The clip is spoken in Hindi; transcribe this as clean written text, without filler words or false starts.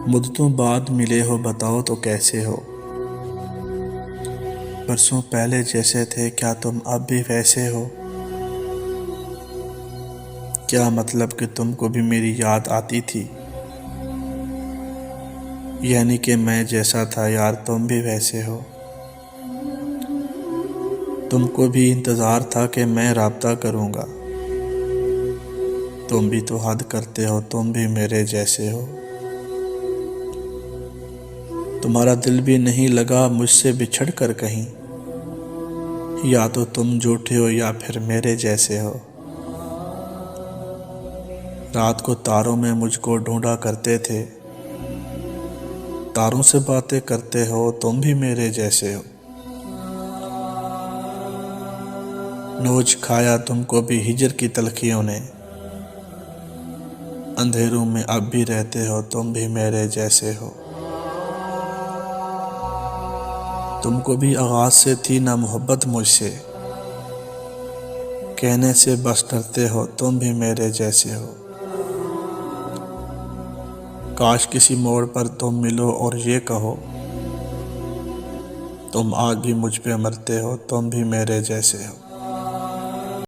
मुद्दतों बाद मिले हो, बताओ तो कैसे हो। बरसों पहले जैसे थे, क्या तुम अब भी वैसे हो। क्या मतलब कि तुमको भी मेरी याद आती थी। यानी कि मैं जैसा था यार, तुम भी वैसे हो। तुमको भी इंतज़ार था कि मैं राब्ता करूँगा। तुम भी तो हद करते हो, तुम भी मेरे जैसे हो। तुम्हारा दिल भी नहीं लगा मुझसे बिछड़ कर कहीं। या तो तुम झूठे हो या फिर मेरे जैसे हो। रात को तारों में मुझको ढूंढा करते थे। तारों से बातें करते हो, तुम भी मेरे जैसे हो। नोच खाया तुमको भी हिजर की तलखियों ने। अंधेरों में अब भी रहते हो, तुम भी मेरे जैसे हो। तुमको भी आगाज से थी ना मोहब्बत मुझसे। कहने से बस डरते हो, तुम भी मेरे जैसे हो। काश किसी मोड़ पर तुम मिलो और ये कहो, तुम आज भी मुझ पे मरते हो, तुम भी मेरे जैसे हो।